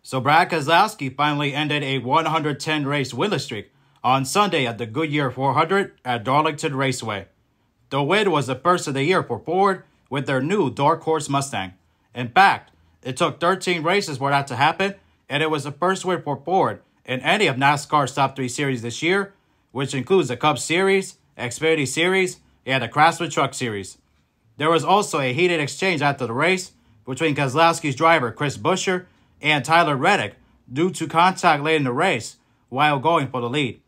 So Brad Keselowski finally ended a 110-race winless streak on Sunday at the Goodyear 400 at Darlington Raceway. The win was the first of the year for Ford with their new Dark Horse Mustang. In fact, it took 13 races for that to happen, and it was the first win for Ford in any of NASCAR's top 3 series this year, which includes the Cup Series, Xfinity Series, and the Craftsman Truck Series. There was also a heated exchange after the race between Keselowski's driver Chris Buescher and Tyler Reddick due to contact late in the race while going for the lead.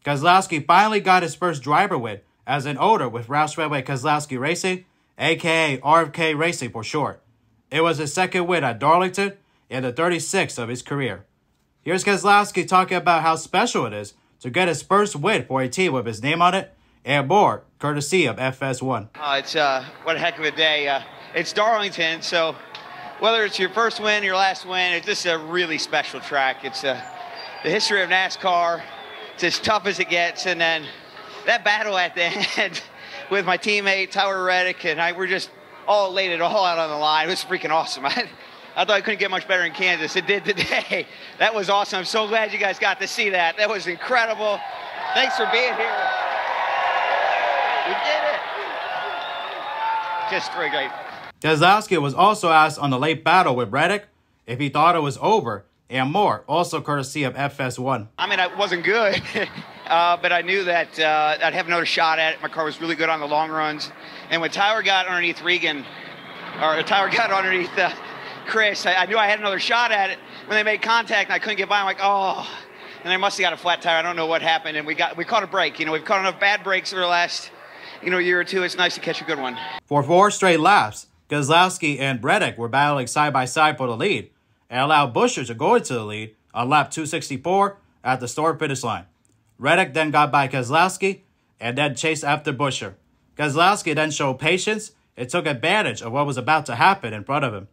Keselowski finally got his first driver win as an owner with Roush Fenway Keselowski Racing, aka RFK Racing for short. It was his second win at Darlington and the 36th of his career. Here's Keselowski talking about how special it is to get his first win for a team with his name on it, and more, courtesy of FS1. It's what a heck of a day. It's Darlington, so whether it's your first win, your last win, it's just a really special track. It's the history of NASCAR. It's as tough as it gets, and then that battle at the end with my teammate Tyler Reddick and I, we're just all laid it all out on the line. It was freaking awesome. I thought I couldn't get much better in Kansas. It did today. That was awesome. I'm so glad you guys got to see that. That was incredible. Thanks for being here. We did it. Just very great. Keselowski was also asked on the late battle with Reddick if he thought it was over, and more, also courtesy of FS1. I mean, it wasn't good, but I knew that I'd have another shot at it. My car was really good on the long runs. And when Tyler got underneath Chris, I knew I had another shot at it. When they made contact and I couldn't get by, I'm like, oh. And I must have got a flat tire. I don't know what happened. And we caught a break. You know, we've caught enough bad breaks over the last, year or two. It's nice to catch a good one. For 4 straight laps, Keselowski and Reddick were battling side by side for the lead and allowed Buescher to go into the lead on lap 264 at the start finish line. Reddick then got by Keselowski and then chased after Buescher. Keselowski then showed patience and took advantage of what was about to happen in front of him.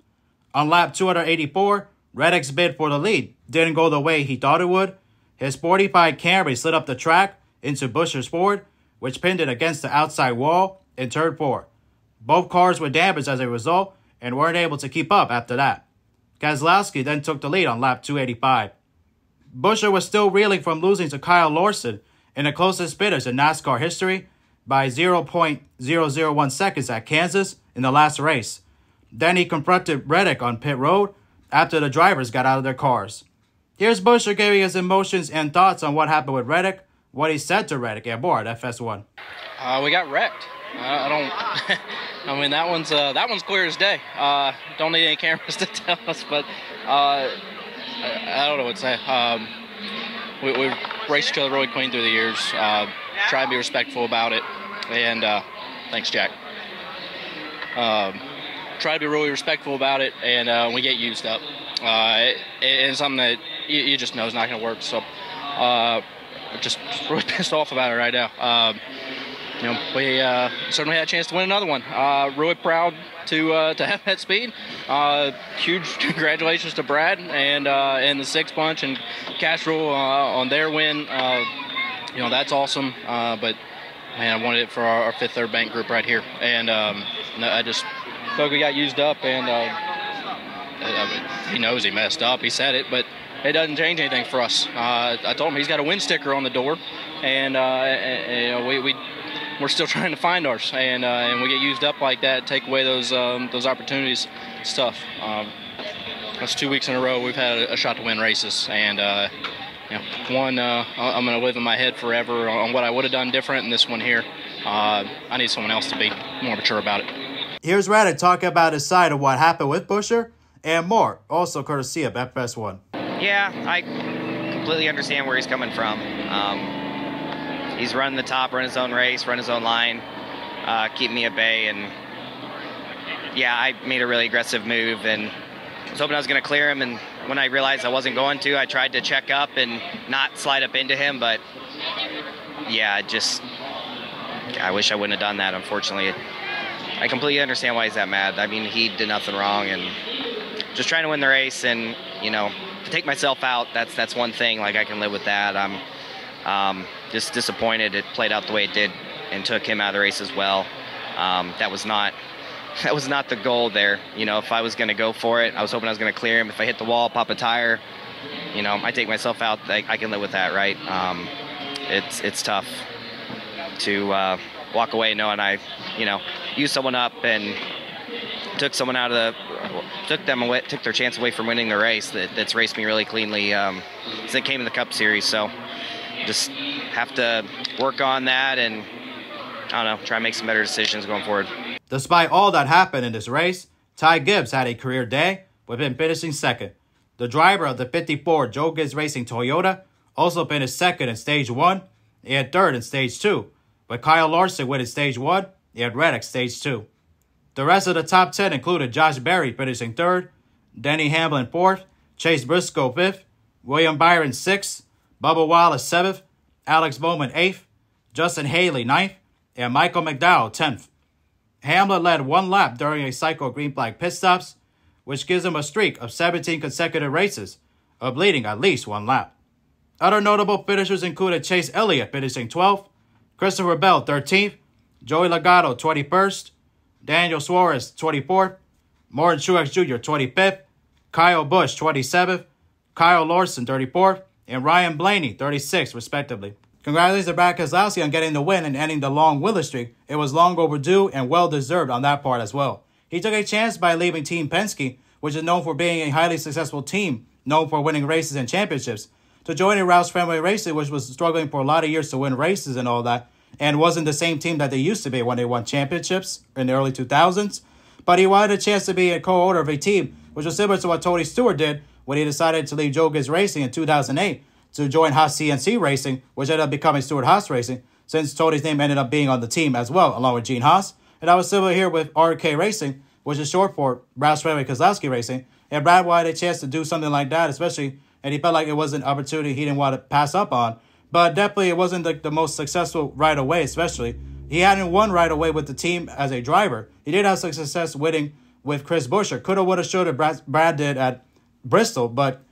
On lap 284, Reddick's bid for the lead didn't go the way he thought it would. His 45 Camry slid up the track into Buescher's Ford, which pinned it against the outside wall in turn 4. Both cars were damaged as a result and weren't able to keep up after that. Keselowski then took the lead on lap 285. Buescher was still reeling from losing to Kyle Larson in the closest finish in NASCAR history by 0.001 seconds at Kansas in the last race. Then he confronted Reddick on pit road after the drivers got out of their cars. Here's Buescher giving his emotions and thoughts on what happened with Reddick, what he said to Reddick, and more at FS1. We got wrecked. I don't. I mean, that one's clear as day. Don't need any cameras to tell us, but I don't know what to say. We raced each other really clean through the years. Try to be respectful about it, and thanks, Jack. Try to be really respectful about it, and we get used up. It's something that you just know is not going to work. So, just really pissed off about it right now. We certainly had a chance to win another one. Really proud to have that speed. Huge congratulations to Brad and the Six Punch and Castro on their win. That's awesome. But man, I wanted it for our Fifth Third Bank group right here, and I just felt like we got used up. And he knows he messed up. He said it, but it doesn't change anything for us. I told him he's got a win sticker on the door, and we're still trying to find ours, and we get used up like that, take away those opportunities. It's tough. That's 2 weeks in a row we've had a shot to win races, and one I'm going to live in my head forever on what I would have done different, and this one here, I need someone else to be more mature about it. Here's Reddick talking about his side of what happened with Buescher and more, also courtesy of FS1. Yeah, I completely understand where he's coming from. He's running the top, run his own race, run his own line, keep me at bay. And yeah, I made a really aggressive move and was hoping I was going to clear him. And when I realized I wasn't going to, I tried to check up and not slide up into him. But yeah, I wish I wouldn't have done that, unfortunately. I completely understand why he's that mad. I mean, he did nothing wrong and just trying to win the race. And, to take myself out, that's one thing. Like, I can live with that. I'm just disappointed it played out the way it did and took him out of the race as well. That was not that was not the goal there. You know, if I was going to go for it, I was hoping I was going to clear him. If I hit the wall, pop a tire, you know, I take myself out, I can live with that, right? It's tough to walk away knowing I, you know, used someone up and took someone out of took their chance away from winning the race that's raced me really cleanly as it came in the Cup Series. So just have to work on that and, I don't know, try and make some better decisions going forward. Despite all that happened in this race, Ty Gibbs had a career day, with him finishing second. The driver of the 54 Joe Gibbs Racing Toyota also finished second in Stage 1 and third in Stage 2, with Kyle Larson winning Stage 1 and Reddick Stage 2. The rest of the top 10 included Josh Berry finishing third, Denny Hamlin fourth, Chase Briscoe fifth, William Byron sixth, Bubba Wallace seventh, Alex Bowman eighth, Justin Haley ninth, and Michael McDowell 10th. Hamlin led one lap during a cycle of green flag pit stops, which gives him a streak of 17 consecutive races of leading at least one lap. Other notable finishers included Chase Elliott finishing 12th, Christopher Bell 13th, Joey Logano 21st, Daniel Suarez 24th, Martin Truex Jr. 25th, Kyle Busch 27th, Kyle Larson 34th, and Ryan Blaney 36th, respectively. Congratulations to Brad Keselowski on getting the win and ending the long winless streak. It was long overdue and well-deserved on that part as well. He took a chance by leaving Team Penske, which is known for being a highly successful team, known for winning races and championships, to join a Roush Fenway Racing, which was struggling for a lot of years to win races and all that, and wasn't the same team that they used to be when they won championships in the early 2000s. But he wanted a chance to be a co-owner of a team, which was similar to what Tony Stewart did when he decided to leave Joe Gibbs Racing in 2008 to join Haas CNC Racing, which ended up becoming Stewart Haas Racing, since Tony's name ended up being on the team as well, along with Gene Haas. And that was similar here with RFK Racing, which is short for Roush Fenway Keselowski Racing. And Brad wanted a chance to do something like that, especially, and he felt like it was an opportunity he didn't want to pass up on. But definitely it wasn't the most successful right away, especially. He hadn't won right away with the team as a driver. He did have some success winning with Chris Buescher. Coulda, woulda, shoulda, Brad did at Bristol, but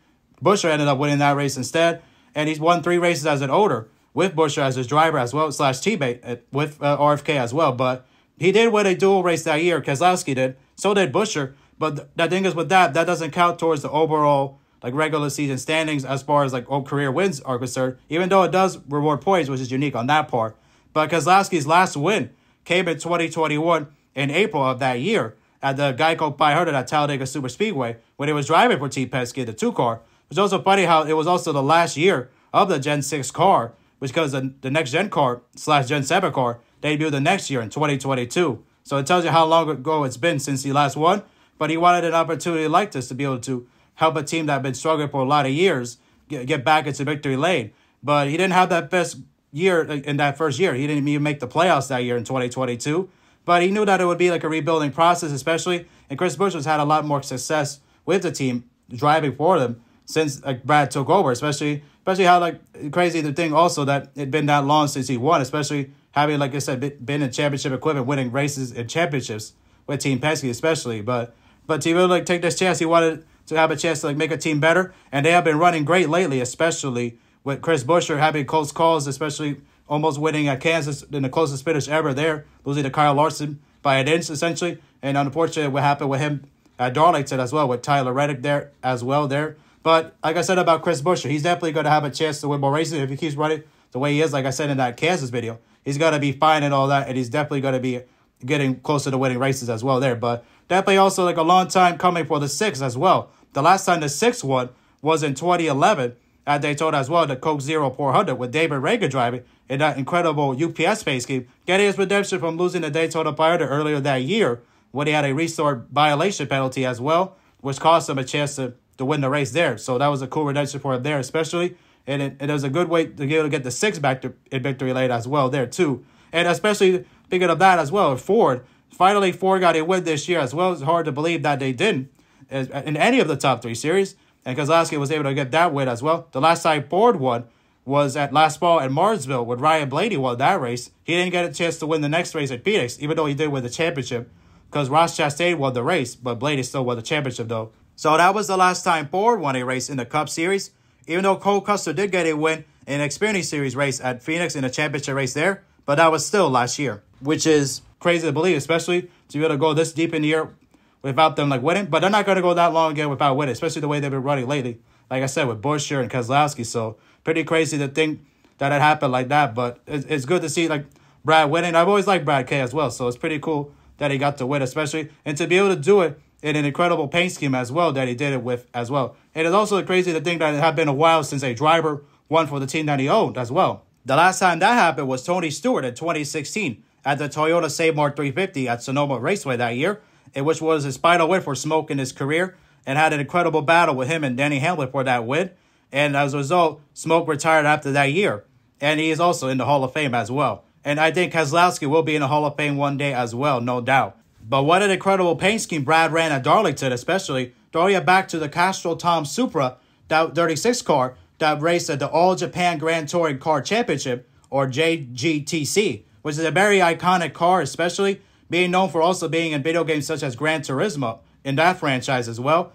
Buescher ended up winning that race instead. And he's won 3 races as an owner with Buescher as his driver as well, / teammate with RFK as well. But he did win a dual race that year. Keselowski did. So did Buescher. But the thing is with that doesn't count towards the overall regular season standings as far as career wins are concerned, even though it does reward points, which is unique on that part. But Keselowski's last win came in 2021 in April of that year at the Geico 500 at Talladega Superspeedway when he was driving for Team Penske, the 2-car. It's also funny how it was also the last year of the Gen 6 car, which because the next Gen car / Gen 7 car debuted the next year in 2022. So it tells you how long ago it's been since he last won. But he wanted an opportunity like this to be able to help a team that had been struggling for a lot of years get back into victory lane. But he didn't have that best year in that first year. He didn't even make the playoffs that year in 2022. But he knew that it would be a rebuilding process, especially. And Chris Buescher's had a lot more success with the team driving for them since Brad took over, especially how crazy the thing also that it'd been that long since he won, especially having, like I said, been in championship equipment, winning races and championships with Team Penske especially. But to really take this chance, he wanted to have a chance to make a team better, and they have been running great lately, especially with Chris Buescher having close calls, especially almost winning at Kansas in the closest finish ever there, losing to Kyle Larson by an inch essentially. And unfortunately, what happened with him at Darlington as well, with Tyler Reddick there as well there. But like I said about Chris Buescher, he's definitely going to have a chance to win more races if he keeps running the way he is. Like I said in that Kansas video, he's going to be fine and all that, and he's definitely going to be getting closer to winning races as well there. But definitely also a long time coming for the 6 as well. The last time the 6 won was in 2011 at Daytona as well, the Coke Zero 400 with David Ragan driving in that incredible UPS pace scheme, getting his redemption from losing the Daytona 500 earlier that year when he had a restart violation penalty as well, which cost him a chance to win the race there. So that was a cool redemption for him there especially. And it was a good way to be able to get the 6 back in victory lane as well there too. And especially thinking of that as well, Ford got a win this year as well. It's hard to believe that they didn't in any of the top 3 series. And Keselowski was able to get that win as well. The last time Ford won was at last fall at Martinsville when Ryan Blaney won that race. He didn't get a chance to win the next race at Phoenix, even though he did win the championship, because Ross Chastain won the race, but Blaney still won the championship though. So that was the last time Ford won a race in the Cup Series, even though Cole Custer did get a win in an Xfinity Series race at Phoenix in a championship race there, but that was still last year. which is crazy to believe, especially to be able to go this deep in the year without them like winning. But they're not going to go that long again without winning, especially the way they've been running lately. Like I said, with Buescher and Keselowski. So pretty crazy to think that it happened like that. But it's good to see like Brad winning. I've always liked Brad K as well. So it's pretty cool that he got to win, especially. And to be able to do it in an incredible paint scheme as well that he did it with as well. And it's also crazy to think that it had been a while since a driver won for the team that he owned as well. The last time that happened was Tony Stewart in 2016 at the Toyota Seymour 350 at Sonoma Raceway that year, which was his final win for Smoke in his career, and had an incredible battle with him and Denny Hamlin for that win. And as a result, Smoke retired after that year. And he is also in the Hall of Fame as well. And I think Keselowski will be in the Hall of Fame one day as well, no doubt. But what an incredible paint scheme Brad ran at Darlington, especially throwing it back to the Castrol Tom Supra, that 36 car that raced at the All Japan Grand Touring Car Championship, or JGTC, which is a very iconic car, especially being known for also being in video games such as Gran Turismo in that franchise as well.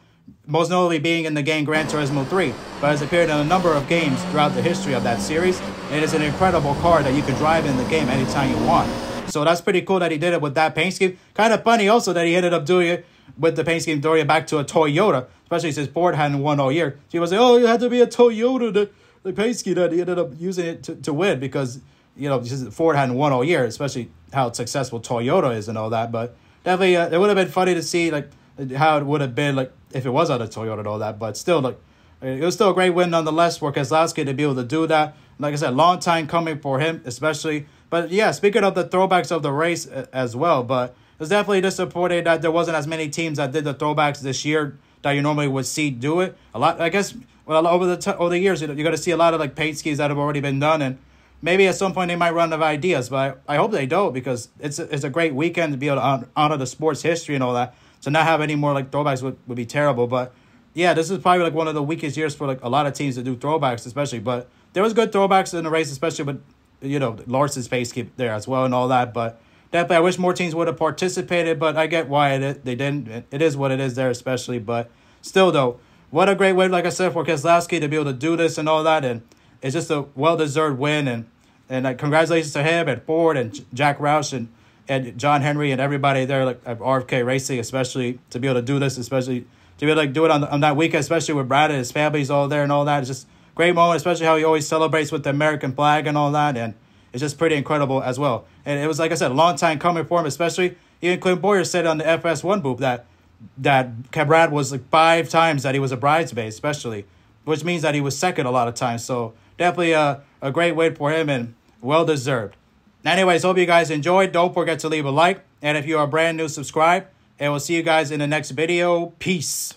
Most notably being in the game Gran Turismo 3, but has appeared in a number of games throughout the history of that series. It is an incredible car that you can drive in the game anytime you want. So that's pretty cool that he did it with that paint scheme. Kind of funny also that he ended up doing it with the paint scheme, throwing it back to a Toyota, especially since Ford hadn't won all year. She was like, oh, it had to be a Toyota, the paint scheme, that he ended up using it to win because, you know, Ford hadn't won all year, especially how successful Toyota is and all that. But definitely, it would have been funny to see like how it would have been like if it was on a Toyota and all that. But still, like, it was still a great win nonetheless for Keselowski to be able to do that. Like I said, long time coming for him, especially. But yeah, speaking of the throwbacks of the race as well, but it's definitely disappointing that there wasn't as many teams that did the throwbacks this year that you normally would see do it. A lot, I guess, well, over the years, you're going to see a lot of like paint schemes that have already been done, and maybe at some point they might run out of ideas, but I hope they don't, because it's a great weekend to be able to honor the sports history and all that. So not have any more like throwbacks would be terrible. But yeah, this is probably like one of the weakest years for like a lot of teams to do throwbacks, especially. But there was good throwbacks in the race, especially with, you know, Larson's pace keep there as well and all that. But definitely, I wish more teams would have participated, but I get why they didn't. It is what it is there, especially. But still, though, what a great way, like I said, for Keselowski to be able to do this and all that. And it's just a well-deserved win. And congratulations to him and Ford and Jack Roush and John Henry and everybody there, like at RFK Racing, especially to be able to do this, especially to be able to do it on that weekend, especially with Brad and his family's all there and all that. It's just a great moment, especially how he always celebrates with the American flag and all that. And it's just pretty incredible as well. And it was, like I said, a long time coming for him, especially. Even Clint Boyer said on the FS1 booth that Brad was like 5 times that he was a bridesmaid, especially, which means that he was second a lot of times. So definitely a great win for him and well-deserved. Anyways, hope you guys enjoyed. Don't forget to leave a like. And if you are brand new, subscribe. And we'll see you guys in the next video. Peace.